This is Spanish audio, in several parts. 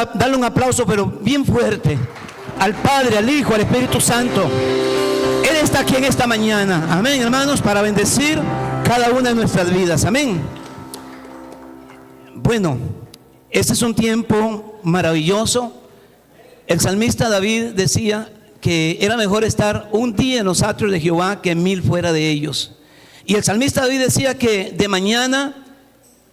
darle un aplauso, pero bien fuerte, al Padre, al Hijo, al Espíritu Santo. Él está aquí en esta mañana, amén, hermanos, para bendecir cada una de nuestras vidas, amén. Bueno, este es un tiempo maravilloso. El salmista David decía que era mejor estar un día en los atrios de Jehová que 1000 fuera de ellos. Y el salmista David decía que de mañana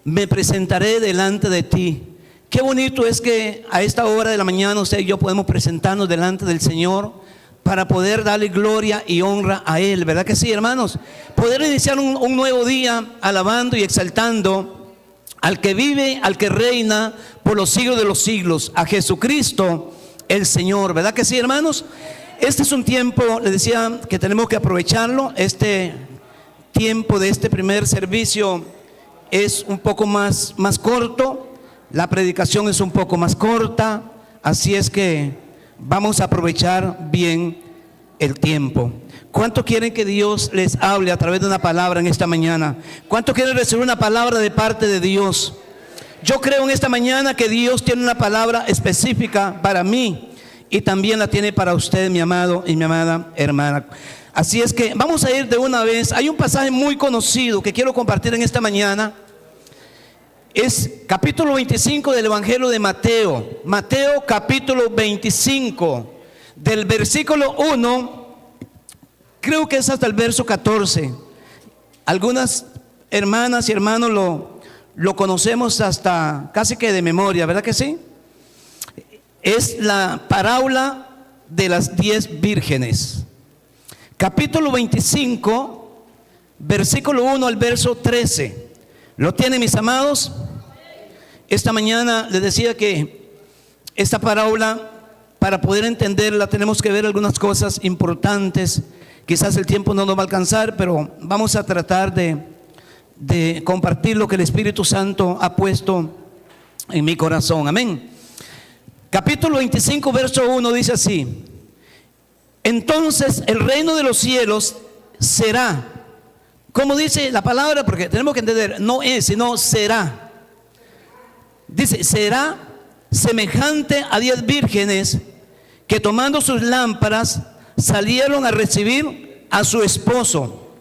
me presentaré delante de ti. Qué bonito es que a esta hora de la mañana usted y yo podemos presentarnos delante del Señor para poder darle gloria y honra a Él, ¿verdad que sí, hermanos? Poder iniciar un nuevo día alabando y exaltando al que vive, al que reina por los siglos de los siglos, a Jesucristo el Señor, ¿verdad que sí, hermanos? Este es un tiempo, les decía, que tenemos que aprovecharlo. Este tiempo de este primer servicio es un poco más corto, la predicación es un poco más corta, así es que vamos a aprovechar bien el tiempo. ¿Cuánto quieren que Dios les hable a través de una palabra en esta mañana? ¿Cuánto quieren recibir una palabra de parte de Dios? Yo creo en esta mañana que Dios tiene una palabra específica para mí y también la tiene para usted, mi amado y mi amada hermana. Así es que vamos a ir de una vez. Hay un pasaje muy conocido que quiero compartir en esta mañana. Es capítulo 25 del Evangelio de Mateo. Mateo capítulo 25, del versículo 1, creo que es hasta el verso 14. Algunas hermanas y hermanos lo conocemos hasta casi que de memoria, ¿verdad que sí? Es la parábola de las 10 vírgenes. Capítulo 25, versículo 1 al verso 13. ¿Lo tienen, mis amados? Esta mañana les decía que esta parábola, para poder entenderla, tenemos que ver algunas cosas importantes. Quizás el tiempo no nos va a alcanzar, pero vamos a tratar de compartir lo que el Espíritu Santo ha puesto en mi corazón. Amén. Capítulo 25, verso 1 dice así: entonces el reino de los cielos será, ¿cómo dice la palabra? Porque tenemos que entender, no es, sino será. Dice, será semejante a 10 vírgenes que tomando sus lámparas salieron a recibir a su esposo.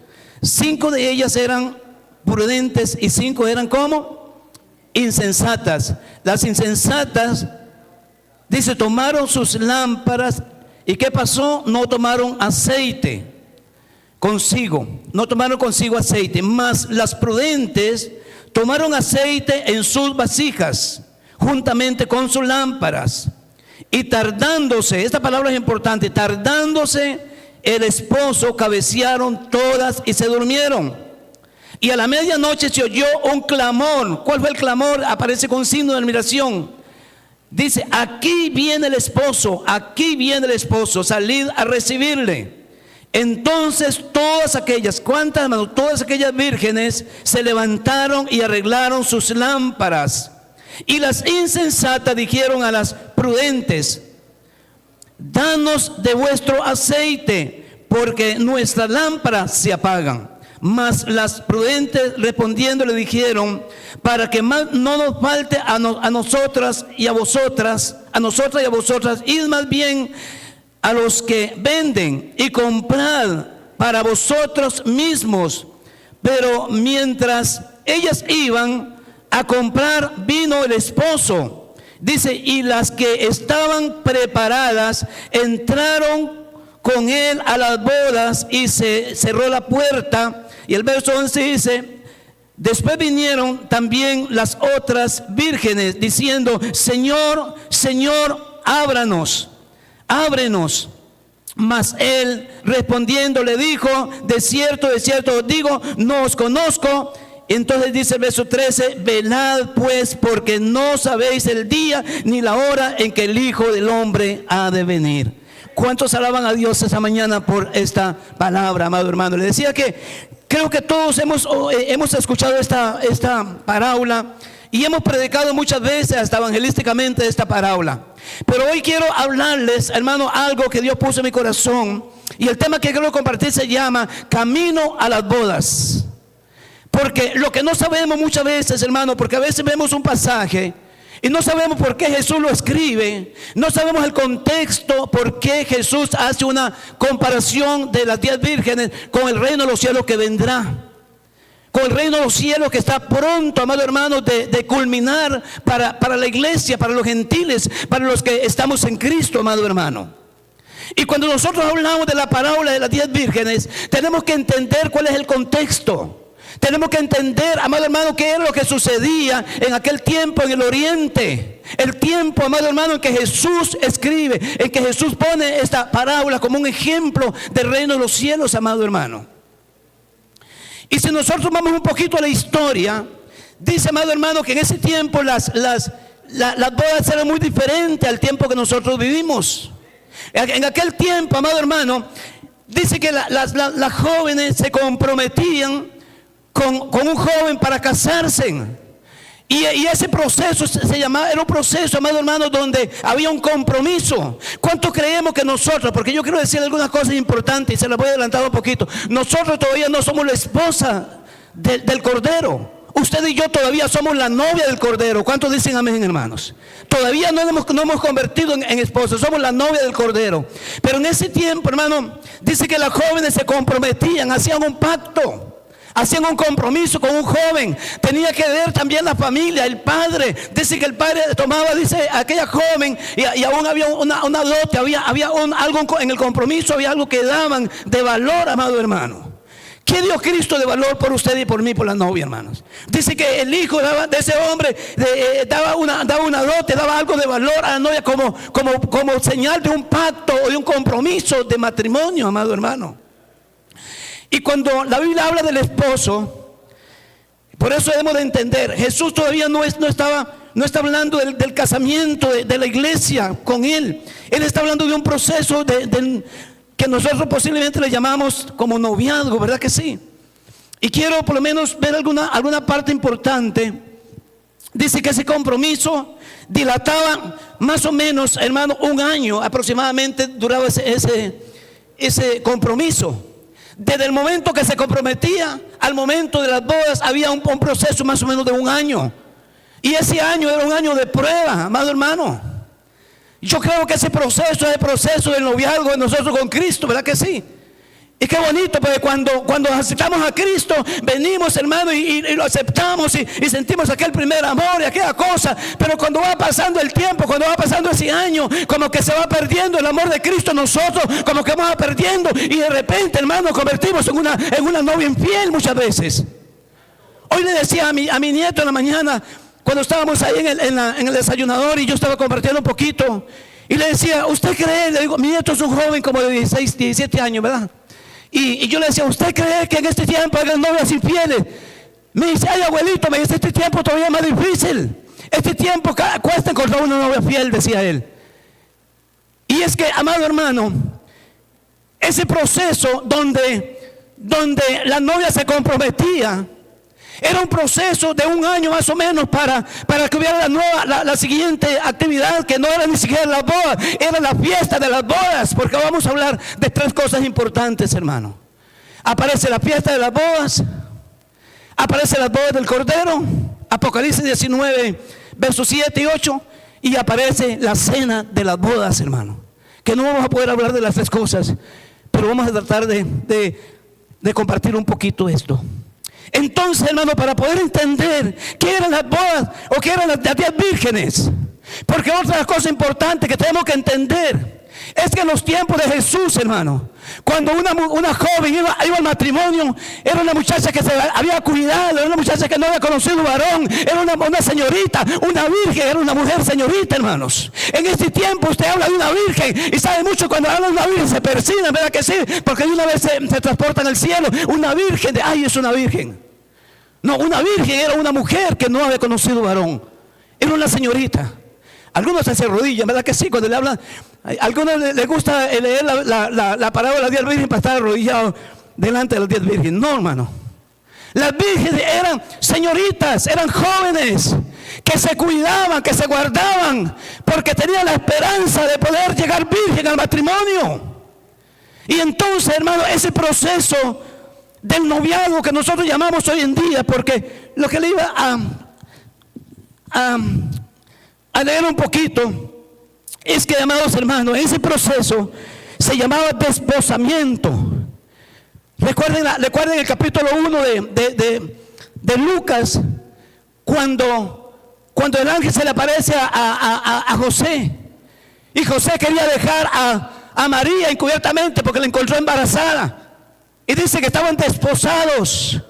5 de ellas eran prudentes y 5 eran ¿cómo? Insensatas. Las insensatas, dice, tomaron sus lámparas y ¿qué pasó? No tomaron aceite consigo, no tomaron consigo aceite, mas las prudentes tomaron aceite en sus vasijas juntamente con sus lámparas. Y tardándose, esta palabra es importante, tardándose el esposo, cabecearon todas y se durmieron. Y a la medianoche se oyó un clamor. ¿Cuál fue el clamor? Aparece con signo de admiración. Dice, aquí viene el esposo, salid a recibirle. Entonces todas aquellas, ¿cuántas, hermanos? Todas aquellas vírgenes se levantaron y arreglaron sus lámparas. Y las insensatas dijeron a las prudentes, danos de vuestro aceite, porque nuestras lámparas se apagan. Mas las prudentes respondiendo le dijeron, para que más no nos falte a nosotras y a vosotras, id más bien a los que venden y comprad para vosotros mismos. Pero mientras ellas iban a comprar, vino el esposo. Dice, y las que estaban preparadas entraron con él a las bodas y se cerró la puerta. Y el verso 11 dice, después vinieron también las otras vírgenes diciendo, Señor, Señor, ábrenos. Mas él respondiendo le dijo, de cierto os digo, no os conozco. Entonces dice el verso 13, velad pues, porque no sabéis el día ni la hora en que el Hijo del Hombre ha de venir. ¿Cuántos alaban a Dios esta mañana por esta palabra, amado hermano? Le decía que creo que todos hemos escuchado esta parábola y hemos predicado muchas veces, hasta evangelísticamente, esta parábola. Pero hoy quiero hablarles, hermano, algo que Dios puso en mi corazón. Y el tema que quiero compartir se llama Camino a las bodas. Porque lo que no sabemos muchas veces, hermano, porque a veces vemos un pasaje Y no sabemos por qué Jesús lo escribe. No sabemos el contexto por qué Jesús hace una comparación de las 10 vírgenes con el reino de los cielos que vendrá. Con el reino de los cielos que está pronto, amado hermano, de culminar para la iglesia, para los gentiles, para los que estamos en Cristo, amado hermano. Y cuando nosotros hablamos de la parábola de las 10 vírgenes, tenemos que entender cuál es el contexto. Tenemos que entender, amado hermano, qué era lo que sucedía en aquel tiempo en el oriente. El tiempo, amado hermano, en que Jesús escribe, en que Jesús pone esta parábola como un ejemplo del reino de los cielos, amado hermano. Y si nosotros vamos un poquito a la historia, dice, amado hermano, que en ese tiempo las bodas eran muy diferentes al tiempo que nosotros vivimos. En aquel tiempo, amado hermano, dice que las jóvenes se comprometían con un joven para casarse. Y ese proceso era un proceso, amado hermano, donde había un compromiso. ¿Cuánto creemos que nosotros? Porque yo quiero decir algunas cosas importantes y se las voy a adelantar un poquito. Nosotros todavía no somos la esposa del Cordero. Usted y yo todavía somos la novia del Cordero. ¿Cuántos dicen amén, hermanos? Todavía no hemos convertido en esposos, somos la novia del Cordero. Pero en ese tiempo, hermano, dice que las jóvenes se comprometían, hacían un pacto. Hacían un compromiso con un joven. Tenía que ver también la familia, el padre. Dice que el padre tomaba, dice, a aquella joven y aún había una dote, había algo en el compromiso, había algo que daban de valor, amado hermano. ¿Qué dio Cristo de valor por usted y por mí, por la novia, hermanos? Dice que el hijo de ese hombre daba una dote, daba algo de valor a la novia como señal de un pacto o de un compromiso de matrimonio, amado hermano. Y cuando la Biblia habla del esposo, por eso debemos de entender, Jesús todavía no está hablando del casamiento de la iglesia con él. Él está hablando de un proceso que nosotros posiblemente le llamamos como noviazgo, ¿verdad que sí? Y quiero por lo menos ver alguna parte importante. Dice que ese compromiso dilataba más o menos, hermano, 1 año aproximadamente duraba ese compromiso. Desde el momento que se comprometía al momento de las bodas había un proceso más o menos de 1 año. Y ese año era un año de prueba, amado hermano. Yo creo que ese proceso es el proceso del noviazgo de nosotros con Cristo, ¿verdad que sí? Y qué bonito, porque cuando aceptamos a Cristo, venimos, hermano, y lo aceptamos y sentimos aquel primer amor y aquella cosa. Pero cuando va pasando el tiempo, cuando va pasando ese año, como que se va perdiendo el amor de Cristo en nosotros, como que vamos perdiendo. Y de repente, hermano, nos convertimos en una novia infiel muchas veces. Hoy le decía a mi nieto en la mañana, cuando estábamos ahí en el desayunador y yo estaba compartiendo un poquito, y le decía, ¿usted cree? Le digo, mi nieto es un joven como de 16, 17 años, ¿verdad? Y yo le decía, ¿usted cree que en este tiempo hay novias infieles? Me dice, ay abuelito, me dice, este tiempo todavía es más difícil. Este tiempo cuesta encontrar una novia fiel, decía él. Y es que, amado hermano, ese proceso donde la novia se comprometía, era un proceso de 1 año más o menos para que hubiera la siguiente actividad, que no era ni siquiera la boda, era la fiesta de las bodas, porque vamos a hablar de 3 cosas importantes, hermano. Aparece la fiesta de las bodas, aparece las bodas del Cordero, Apocalipsis 19, versos 7 y 8, y aparece la cena de las bodas, hermano. Que no vamos a poder hablar de las 3 cosas, pero vamos a tratar de compartir un poquito esto. Entonces, hermano, para poder entender qué eran las bodas o qué eran las 10 vírgenes, porque otra cosa importante que tenemos que entender es que en los tiempos de Jesús, hermano, cuando una joven iba al matrimonio, era una muchacha que se había cuidado, era una muchacha que no había conocido varón, era una señorita, una virgen, era una mujer señorita, hermanos. En este tiempo usted habla de una virgen y sabe mucho, cuando habla de una virgen se persigna, ¿verdad que sí? Porque de una vez se transportan al cielo. Una virgen, ay, es una virgen. No, una virgen era una mujer que no había conocido varón, era una señorita. Algunos se arrodillan, ¿verdad que sí? Cuando le hablan, a algunos les gusta leer la parábola de las 10 vírgenes para estar arrodillados delante de las 10 vírgenes. No, hermano. Las vírgenes eran señoritas, eran jóvenes que se cuidaban, que se guardaban, porque tenían la esperanza de poder llegar virgen al matrimonio. Y entonces, hermano, ese proceso del noviazgo que nosotros llamamos hoy en día, porque lo que le iba a leer un poquito, es que, amados hermanos, ese proceso se llamaba desposamiento. Recuerden el capítulo 1 de Lucas, cuando el ángel se le aparece a José, y José quería dejar a María encubiertamente porque la encontró embarazada, y dice que estaban desposados.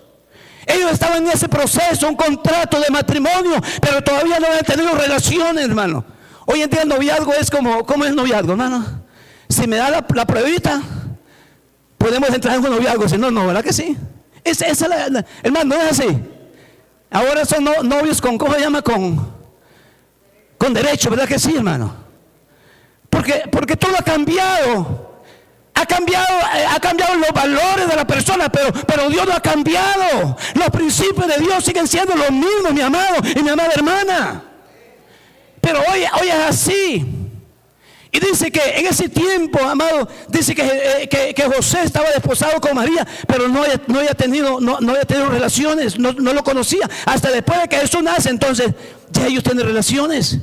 Ellos estaban en ese proceso, un contrato de matrimonio, pero todavía no habían tenido relaciones, hermano. Hoy en día el noviazgo es ¿cómo es el noviazgo, hermano? Si me da la pruebita, podemos entrar en un noviazgo. Si no, no, ¿verdad que sí? Hermano, no es así. Ahora son novios ¿cómo se llama? Con derecho, ¿verdad que sí, hermano? Porque todo ha cambiado. Ha cambiado los valores de la persona, pero Dios no ha cambiado. Los principios de Dios siguen siendo los mismos, mi amado y mi amada hermana. Pero hoy es así. Y dice que en ese tiempo, amado, dice que José estaba desposado con María, pero no había tenido relaciones, no lo conocía. Hasta después de que Jesús nace, entonces ya ellos tienen relaciones.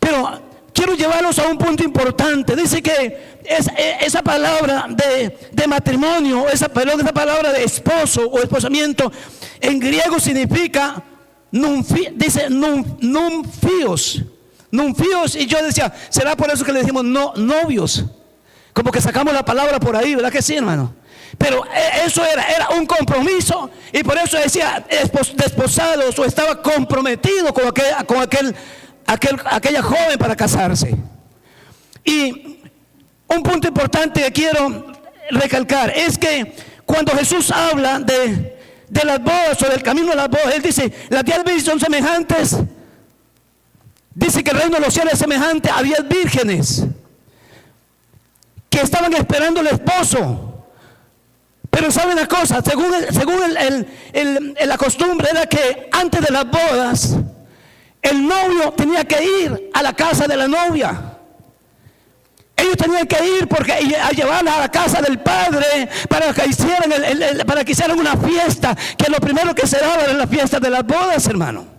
Pero quiero llevarlos a un punto importante. Dice que esa palabra de matrimonio, esa palabra de esposo o esposamiento, en griego significa dice numfios. Numfios, y yo decía, ¿será por eso que le decimos novios? Como que sacamos la palabra por ahí, ¿verdad que sí, hermano? Pero eso era un compromiso, y por eso decía desposados, o estaba comprometido con aquella joven para casarse. Y un punto importante que quiero recalcar es que cuando Jesús habla de las bodas o del camino de las bodas, Él dice, las 10 virgenes son semejantes. Dice que el reino de los cielos es semejante a 10 vírgenes que estaban esperando el esposo. Pero ¿saben una cosa? Según la costumbre era que antes de las bodas el novio tenía que ir a la casa de la novia. Ellos tenían que ir a llevarla a la casa del padre para que hicieran una fiesta, que lo primero que se daba era la fiesta de las bodas, hermano.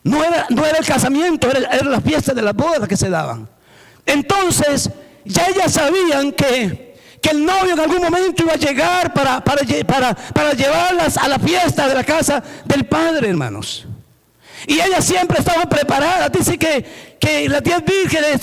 No era el casamiento, era la fiesta de las bodas la que se daban. Entonces ya ellas sabían que el novio en algún momento iba a llegar para llevarlas a la fiesta de la casa del padre, hermanos. Y ellas siempre estaban preparadas. Dice que las 10 vírgenes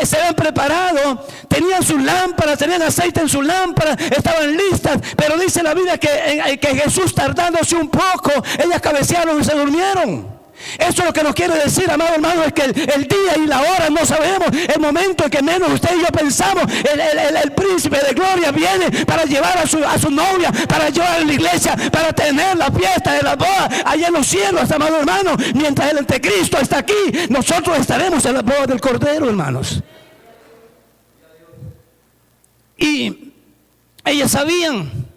se habían preparado, tenían sus lámparas, tenían aceite en sus lámparas, estaban listas. Pero dice la Biblia que Jesús, tardándose un poco, ellas cabecearon y se durmieron. Eso es lo que nos quiere decir, amado hermano, es que el día y la hora no sabemos, el momento en que menos usted y yo pensamos. El príncipe de gloria viene para llevar a su novia, para llevar a la iglesia, para tener la fiesta de las bodas allá en los cielos, amado hermano. Mientras el anticristo está aquí, nosotros estaremos en las bodas del Cordero, hermanos. Y ellas sabían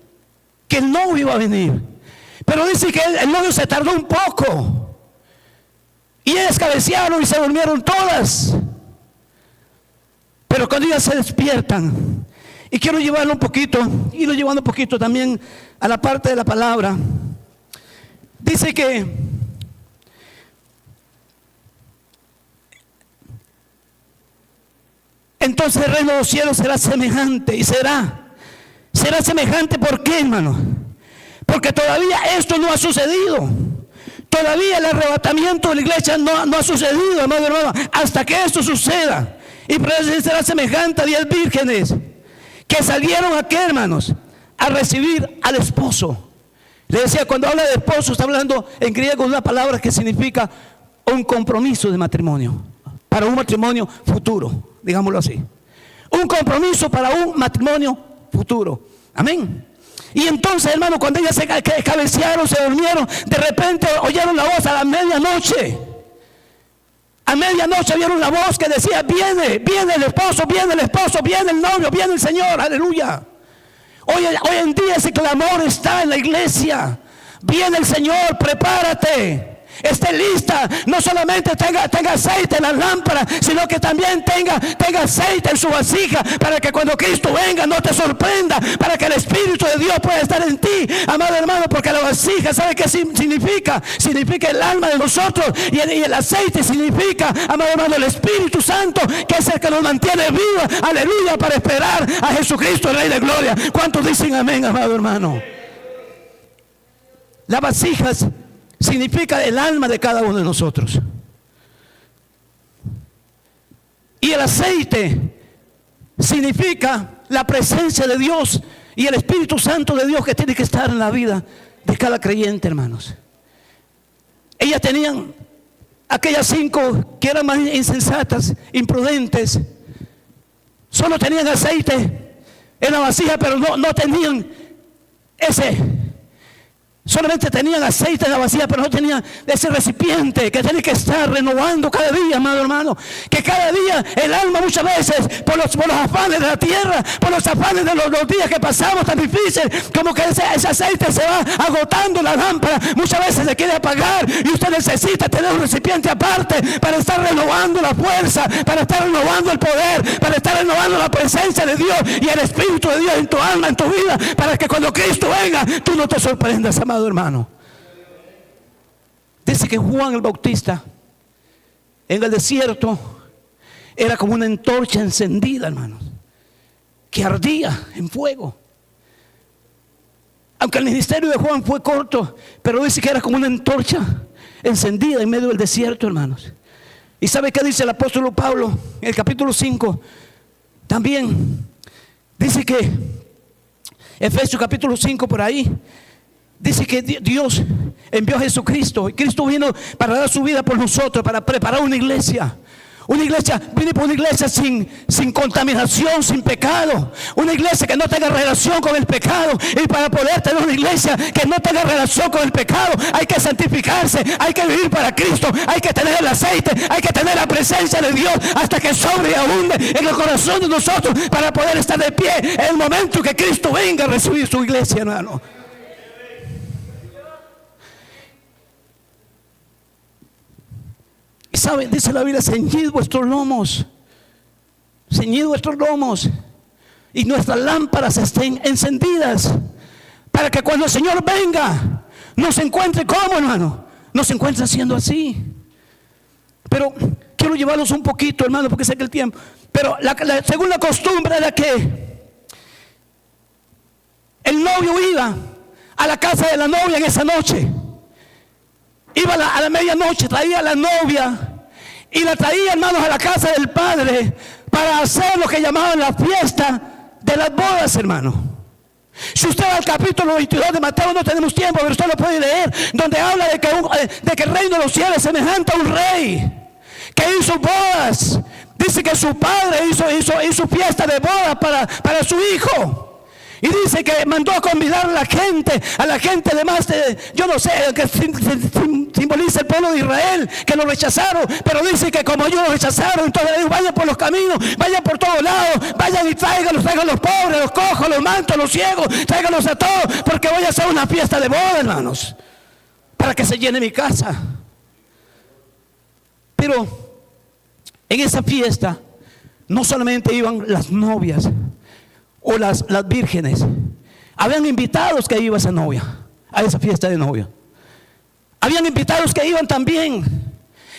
que el novio iba a venir, pero dice que el novio se tardó un poco. Y ellas cabecearon y se durmieron todas. Pero cuando ellas se despiertan, y quiero irlo llevando un poquito también a la parte de la palabra. Dice que entonces el reino de los cielos será semejante, y será semejante. ¿Por qué, hermano? Porque todavía esto no ha sucedido. Todavía el arrebatamiento de la iglesia no ha sucedido, amado hermano, hasta que esto suceda. Y por eso será semejante a 10 vírgenes que salieron aquí, hermanos, a recibir al esposo. Le decía, cuando habla de esposo, está hablando en griego de una palabra que significa un compromiso de matrimonio, para un matrimonio futuro, digámoslo así. Un compromiso para un matrimonio futuro. Amén. Y entonces, hermano, cuando ellas se cabecearon, se durmieron, de repente oyeron la voz a la medianoche. A medianoche vieron la voz que decía, viene el esposo, viene el novio, viene el Señor, aleluya. Hoy en día ese clamor está en la iglesia. Viene el Señor, prepárate. esté lista. No solamente tenga aceite en la lámpara, sino que también tenga aceite en su vasija, para que cuando Cristo venga no te sorprenda, para que el Espíritu de Dios pueda estar en ti, amado hermano. Porque la vasija, ¿sabe qué significa? Significa el alma de nosotros, y el aceite significa, amado hermano, el Espíritu Santo, que es el que nos mantiene vivos, aleluya, para esperar a Jesucristo, el Rey de Gloria. ¿Cuántos dicen amén, amado hermano? Las vasijas significa el alma de cada uno de nosotros, y el aceite significa la presencia de Dios y el Espíritu Santo de Dios, que tiene que estar en la vida de cada creyente, hermanos. Ellas tenían, aquellas 5 que eran más insensatas, imprudentes, solo tenían aceite en la vasija, pero no tenían solamente tenían aceite en la vasija, pero no tenían ese recipiente que tiene que estar renovando cada día, amado hermano. Que cada día el alma, muchas veces por los afanes de la tierra, por los afanes de los días que pasamos tan difíciles, como que ese aceite se va agotando en la lámpara. Muchas veces se quiere apagar, y usted necesita tener un recipiente aparte para estar renovando la fuerza, para estar renovando el poder, para estar renovando la presencia de Dios y el Espíritu de Dios en tu alma, en tu vida, para que cuando Cristo venga tú no te sorprendas, amado hermano. Dice que Juan el Bautista en el desierto era como una antorcha encendida, hermanos, que ardía en fuego. Aunque el ministerio de Juan fue corto, pero dice que era como una antorcha encendida en medio del desierto, hermanos. ¿Y sabe qué dice el apóstol Pablo en el capítulo 5? También dice que Efesios capítulo 5 por ahí, dice que Dios envió a Jesucristo, y Cristo vino para dar su vida por nosotros, para preparar una iglesia. Vine por una iglesia sin contaminación, sin pecado. Una iglesia que no tenga relación con el pecado. Y para poder tener una iglesia que no tenga relación con el pecado, hay que santificarse, hay que vivir para Cristo, hay que tener el aceite, hay que tener la presencia de Dios hasta que sobre y abunde en el corazón de nosotros, para poder estar de pie en el momento que Cristo venga a recibir su iglesia, hermano. Y saben, dice la Biblia, ceñid vuestros lomos, y nuestras lámparas estén encendidas, para que cuando el Señor venga nos encuentre como, hermano, nos encuentre siendo así. Pero quiero llevarlos un poquito, hermano, porque sé que el tiempo, pero según la costumbre era que el novio iba a la casa de la novia en esa noche. Iba a la medianoche, traía a la novia y la traía, hermanos, a la casa del padre para hacer lo que llamaban la fiesta de las bodas, hermano. Si usted va al capítulo 22 de Mateo, no tenemos tiempo, pero usted lo puede leer, donde habla de que el reino de los cielos es semejante a un rey que hizo bodas. Dice que su padre hizo fiesta de bodas para su hijo. Y dice que mandó a convidar a la gente de más de, yo no sé, que simboliza el pueblo de Israel, que lo rechazaron. Pero dice que como ellos lo rechazaron, entonces ellos vayan por los caminos, vayan por todos lados, vayan y traigan los pobres, los cojos, los mantos, los ciegos, tráiganlos a todos, porque voy a hacer una fiesta de boda, hermanos, para que se llene mi casa. Pero en esa fiesta no solamente iban las novias o las vírgenes, habían invitados que iban a esa novia, a esa fiesta de novia. Habían invitados que iban también,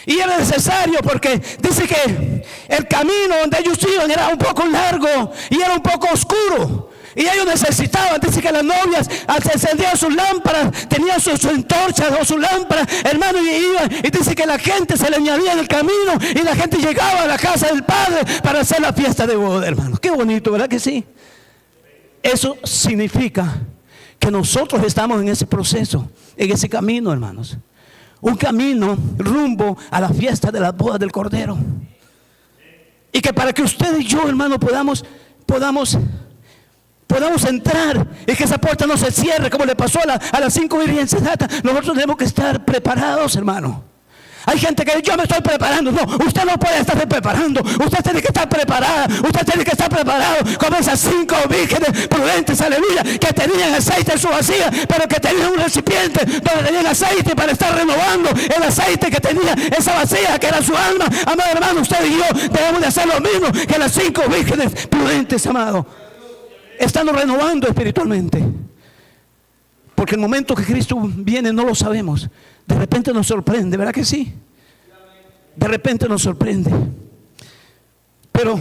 y era necesario, porque dice que el camino donde ellos iban era un poco largo y era un poco oscuro, y ellos necesitaban, dice que las novias encendían sus lámparas, tenían sus antorchas o sus lámparas, hermano, y iban, y dice que la gente se le añadía en el camino, y la gente llegaba a la casa del padre para hacer la fiesta de boda, hermano. Qué bonito, ¿verdad que sí? Eso significa que nosotros estamos en ese proceso, en ese camino, hermanos. Un camino rumbo a la fiesta de las bodas del Cordero. Y que para que usted y yo, hermano, podamos entrar, y que esa puerta no se cierre como le pasó a las 5 virgenes, nosotros tenemos que estar preparados, hermano. Hay gente que yo me estoy preparando. No, usted no puede estar preparando. Usted tiene que estar preparada. Usted tiene que estar preparado como esas 5 vírgenes prudentes, aleluya, que tenían aceite en su vasija, pero que tenían un recipiente donde tenían aceite para estar renovando el aceite que tenía esa vasija, que era su alma. Amado hermano, usted y yo debemos de hacer lo mismo que las 5 vírgenes prudentes, amado, estando renovando espiritualmente. Porque el momento que Cristo viene no lo sabemos. De repente nos sorprende, ¿verdad que sí? De repente nos sorprende. Pero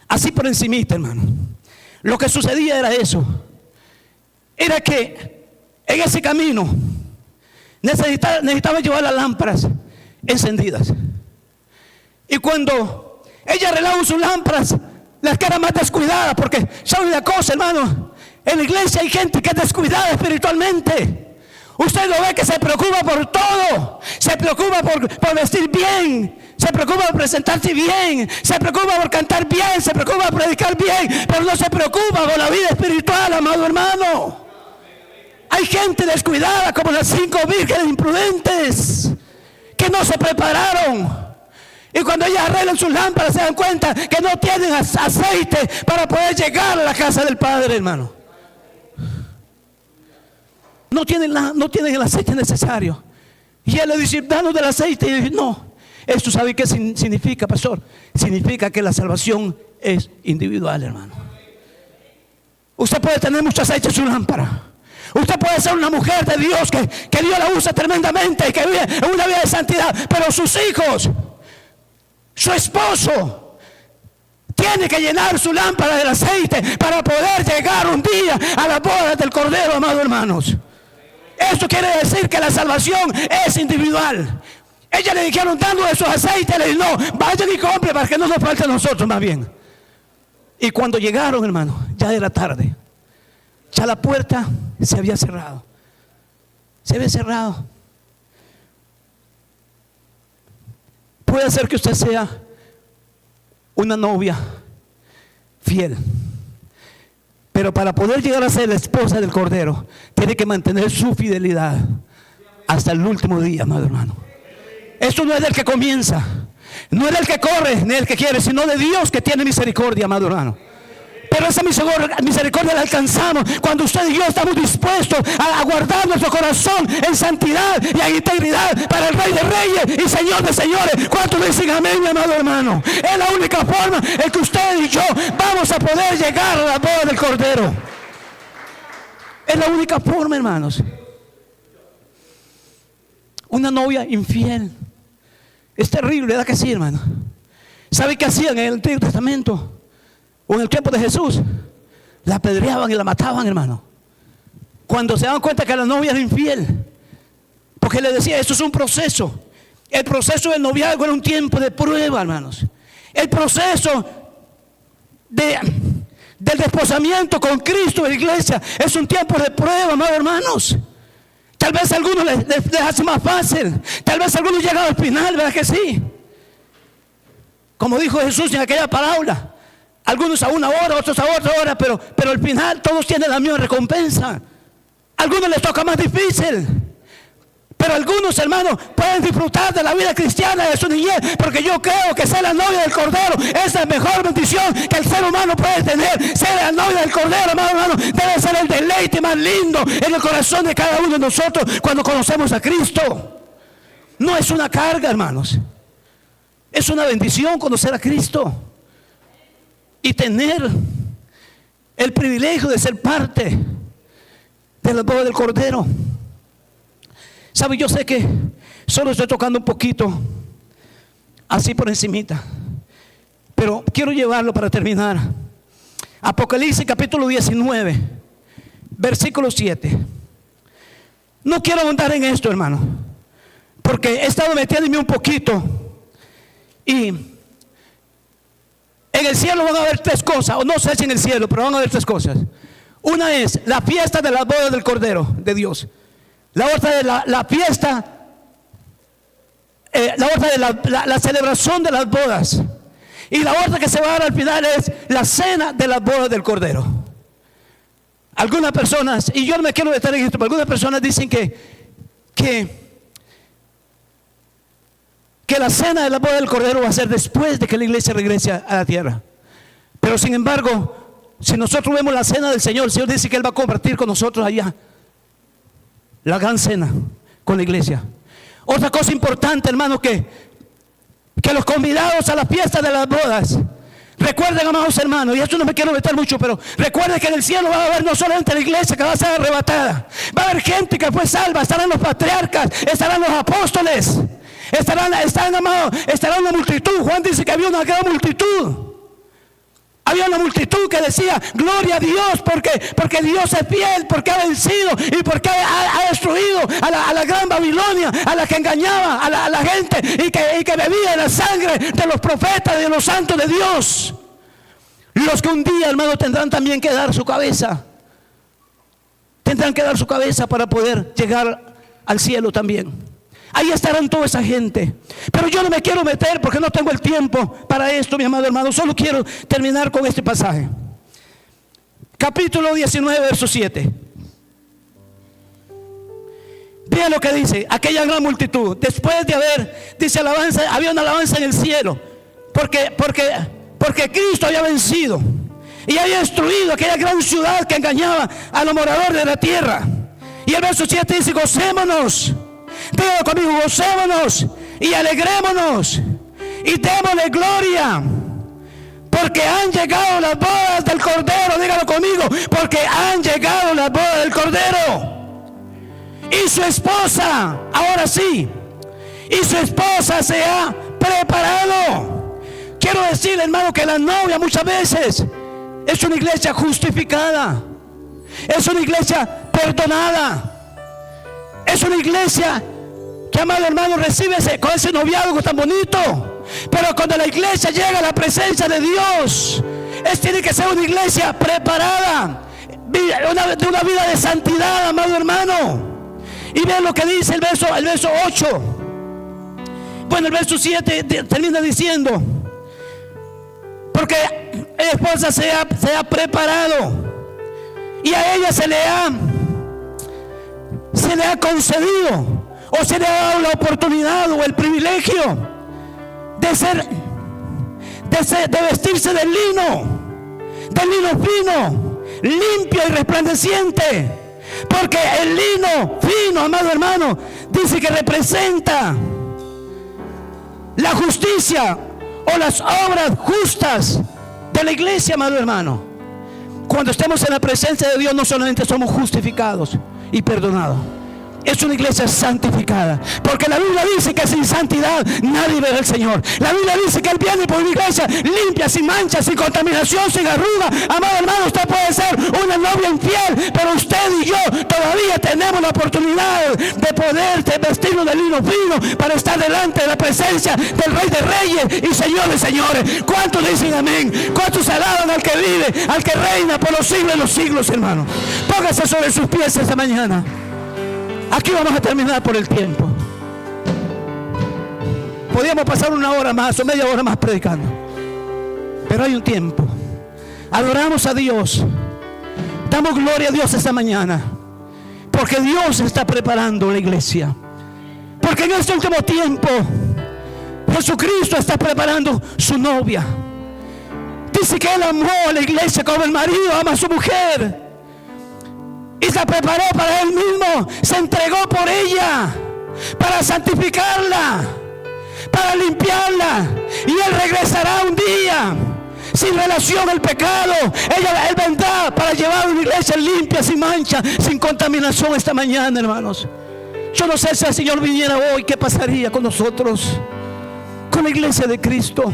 así por encimita, hermano, lo que sucedía era eso. Era que en ese camino necesitaba llevar las lámparas encendidas. Y cuando ella arreglaba sus lámparas, las que eran más descuidadas, porque ¿saben una cosa, hermano? En la iglesia hay gente que es descuidada espiritualmente. Usted lo ve que se preocupa por todo. Se preocupa por vestir bien. Se preocupa por presentarse bien. Se preocupa por cantar bien. Se preocupa por predicar bien. Pero no se preocupa por la vida espiritual, amado hermano. Hay gente descuidada como las 5 vírgenes imprudentes que no se prepararon. Y cuando ellas arreglan sus lámparas se dan cuenta que no tienen aceite para poder llegar a la casa del Padre, hermano. No tienen el aceite necesario. Y él le dice, danos del aceite. Y él dice, no. Esto, ¿sabe qué significa, pastor? Significa que la salvación es individual, hermano. Usted puede tener mucho aceite en su lámpara. Usted puede ser una mujer de Dios que Dios la usa tremendamente y que vive en una vida de santidad. Pero sus hijos, su esposo, tiene que llenar su lámpara del aceite para poder llegar un día a la boda del Cordero, amados hermanos. Esto quiere decir que la salvación es individual. Ella le dijeron, dando de sus aceites, le dijeron, no, vayan y compren para que no nos falte a nosotros, más bien. Y cuando llegaron, hermano, ya era tarde. Ya la puerta se había cerrado. Se había cerrado. Puede ser que usted sea una novia fiel, pero para poder llegar a ser la esposa del Cordero, tiene que mantener su fidelidad hasta el último día, amado hermano. Esto no es del que comienza, no es del que corre, ni del que quiere, sino de Dios que tiene misericordia, amado hermano. Pero esa misericordia la alcanzamos cuando usted y yo estamos dispuestos a guardar nuestro corazón en santidad y en integridad para el Rey de Reyes y Señor de Señores. ¿Cuántos dicen amén, mi amado hermano? Es la única forma en que usted y yo vamos a poder llegar a la boda del Cordero. Es la única forma, hermanos. Una novia infiel es terrible, ¿verdad que sí, hermano? ¿Sabe qué hacían en el Antiguo Testamento? O en el tiempo de Jesús, la apedreaban y la mataban, hermano. Cuando se daban cuenta que la novia era infiel, porque le decía, esto es un proceso. El proceso del noviazgo era un tiempo de prueba, hermanos. El proceso del desposamiento con Cristo en la iglesia es un tiempo de prueba, amados hermanos. Tal vez a algunos les hace más fácil. Tal vez a algunos llegan al final, ¿verdad que sí? Como dijo Jesús en aquella parábola. Algunos a 1 hora, otros a otra hora, pero al final todos tienen la misma recompensa. A algunos les toca más difícil, pero algunos, hermanos, pueden disfrutar de la vida cristiana de su niñez, porque yo creo que ser la novia del Cordero es la mejor bendición que el ser humano puede tener. Ser la novia del Cordero, hermano, debe ser el deleite más lindo en el corazón de cada uno de nosotros cuando conocemos a Cristo. No es una carga, hermanos, es una bendición conocer a Cristo y tener el privilegio de ser parte de la boda del Cordero. ¿Sabe? Yo sé que solo estoy tocando un poquito, así por encimita, pero quiero llevarlo para terminar. Apocalipsis capítulo 19, versículo 7. No quiero ahondar en esto, hermano, porque he estado metiéndome un poquito. Y en el cielo van a haber 3 cosas, o no sé si en el cielo, pero van a haber 3 cosas. Una es la fiesta de la boda del Cordero de Dios. La otra es la fiesta, la otra es la celebración de las bodas. Y la otra que se va a dar al final es la cena de las bodas del Cordero. Algunas personas, y yo no me quiero detener en esto, pero algunas personas dicen que que la cena de la boda del Cordero va a ser después de que la iglesia regrese a la tierra. Pero sin embargo, si nosotros vemos la cena del Señor, el Señor dice que Él va a compartir con nosotros allá la gran cena con la iglesia. Otra cosa importante, hermano, que los convidados a la fiesta de las bodas, recuerden, amados hermanos, y esto no me quiero meter mucho, pero recuerden que en el cielo va a haber no solamente la iglesia que va a ser arrebatada, va a haber gente que fue salva, estarán los patriarcas, estarán los apóstoles, estarán una multitud. Juan dice que había una gran multitud. Había una multitud que decía: gloria a Dios, porque Dios es fiel, porque ha vencido y porque ha destruido a la gran Babilonia, a la que engañaba a la gente y que bebía la sangre de los profetas, de los santos de Dios. Los que un día, hermano, tendrán también que dar su cabeza. Tendrán que dar su cabeza para poder llegar al cielo también. Ahí estarán toda esa gente. Pero yo no me quiero meter porque no tengo el tiempo para esto, mi amado hermano. Solo quiero terminar con este pasaje. Capítulo 19, verso 7. Vean lo que dice aquella gran multitud. Después de haber, dice alabanza, había una alabanza en el cielo. Porque Cristo había vencido y había destruido aquella gran ciudad que engañaba a los moradores de la tierra. Y el verso 7 dice: gocémonos. Dígalo conmigo: gocémonos y alegrémonos y démosle gloria, porque han llegado las bodas del Cordero. Dígalo conmigo: porque han llegado las bodas del Cordero. Y su esposa, ahora sí, y su esposa se ha preparado. Quiero decirle, hermano, que la novia muchas veces es una iglesia justificada, es una iglesia perdonada, es una iglesia que, amado hermano, recibe con ese noviazgo tan bonito. Pero cuando la iglesia llega a la presencia de Dios, tiene que ser una iglesia preparada, de una vida de santidad, amado hermano. Y vean lo que dice el verso 8. Bueno, el verso 7 termina diciendo: porque la esposa se ha preparado y a ella se le ha concedido, o se le ha dado la oportunidad o el privilegio de vestirse de lino fino, limpio y resplandeciente. Porque el lino fino, amado hermano, dice que representa la justicia o las obras justas de la iglesia, amado hermano. Cuando estemos en la presencia de Dios, no solamente somos justificados y perdonados, es una iglesia santificada, porque la Biblia dice que sin santidad nadie verá al Señor. La Biblia dice que Él viene por una iglesia limpia, sin mancha, sin contaminación, sin arruga. Amado hermano, usted puede ser una novia infiel, pero usted y yo todavía tenemos la oportunidad de poder vestirnos de lino fino para estar delante de la presencia del Rey de Reyes y Señor de Señores. ¿Cuántos dicen amén? ¿Cuántos alaban al que vive, al que reina por los siglos de los siglos, hermano? Póngase sobre sus pies esta mañana. Aquí vamos a terminar por el tiempo. Podríamos pasar una hora más o media hora más predicando, pero hay un tiempo. Adoramos a Dios, damos gloria a Dios esta mañana, porque Dios está preparando la iglesia. Porque en este último tiempo Jesucristo está preparando su novia. Dice que Él amó a la iglesia como el marido ama a su mujer, y se preparó para Él mismo, se entregó por ella, para santificarla, para limpiarla. Y Él regresará un día, sin relación al pecado. Él vendrá para llevar una iglesia limpia, sin mancha, sin contaminación esta mañana, hermanos. Yo no sé si el Señor viniera hoy, ¿qué pasaría con nosotros, con la iglesia de Cristo?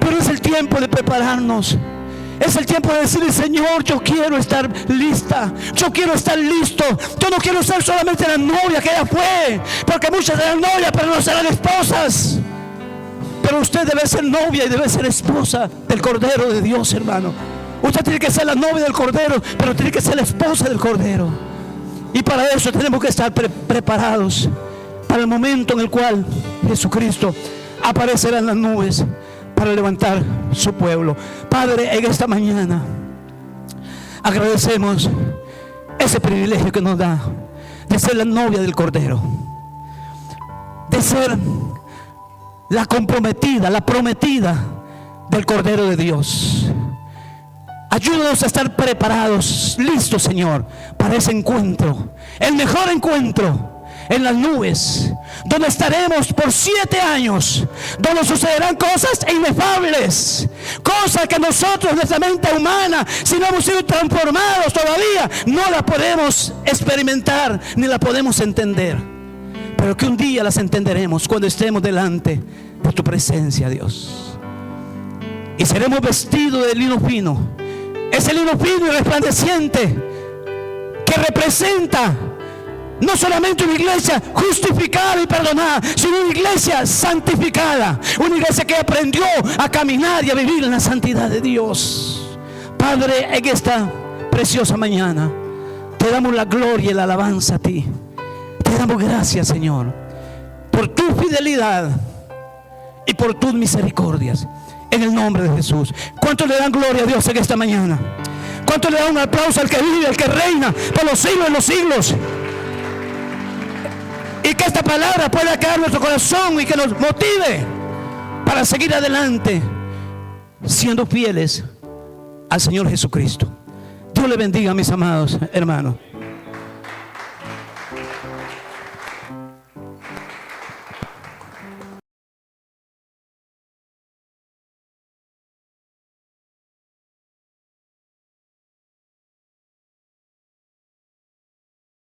Pero es el tiempo de prepararnos. Es el tiempo de decirle: Señor, yo quiero estar lista, yo quiero estar listo. Yo no quiero ser solamente la novia que ella fue, porque muchas eran novias pero no serán esposas. Pero usted debe ser novia y debe ser esposa del Cordero de Dios, hermano. Usted tiene que ser la novia del Cordero, pero tiene que ser la esposa del Cordero. Y para eso tenemos que estar preparados para el momento en el cual Jesucristo aparecerá en las nubes para levantar su pueblo. Padre, en esta mañana agradecemos ese privilegio que nos da de ser la novia del Cordero, de ser la comprometida, la prometida del Cordero de Dios. Ayúdanos a estar preparados, listos, Señor, para ese encuentro, el mejor encuentro en las nubes, donde estaremos por 7 años, donde sucederán cosas inefables, cosas que nosotros, nuestra mente humana, si no hemos sido transformados todavía, no la podemos experimentar ni la podemos entender, pero que un día las entenderemos cuando estemos delante de tu presencia, Dios, y seremos vestidos de lino fino, ese lino fino y resplandeciente que representa no solamente una iglesia justificada y perdonada, sino una iglesia santificada, una iglesia que aprendió a caminar y a vivir en la santidad de Dios. Padre, en esta preciosa mañana te damos la gloria y la alabanza a ti. Te damos gracias, Señor, por tu fidelidad y por tus misericordias, en el nombre de Jesús. ¿Cuántos le dan gloria a Dios en esta mañana? ¿Cuántos le dan un aplauso al que vive, al que reina por los siglos de los siglos? Y que esta palabra pueda quedar en nuestro corazón y que nos motive para seguir adelante, siendo fieles al Señor Jesucristo. Dios le bendiga, mis amados hermanos.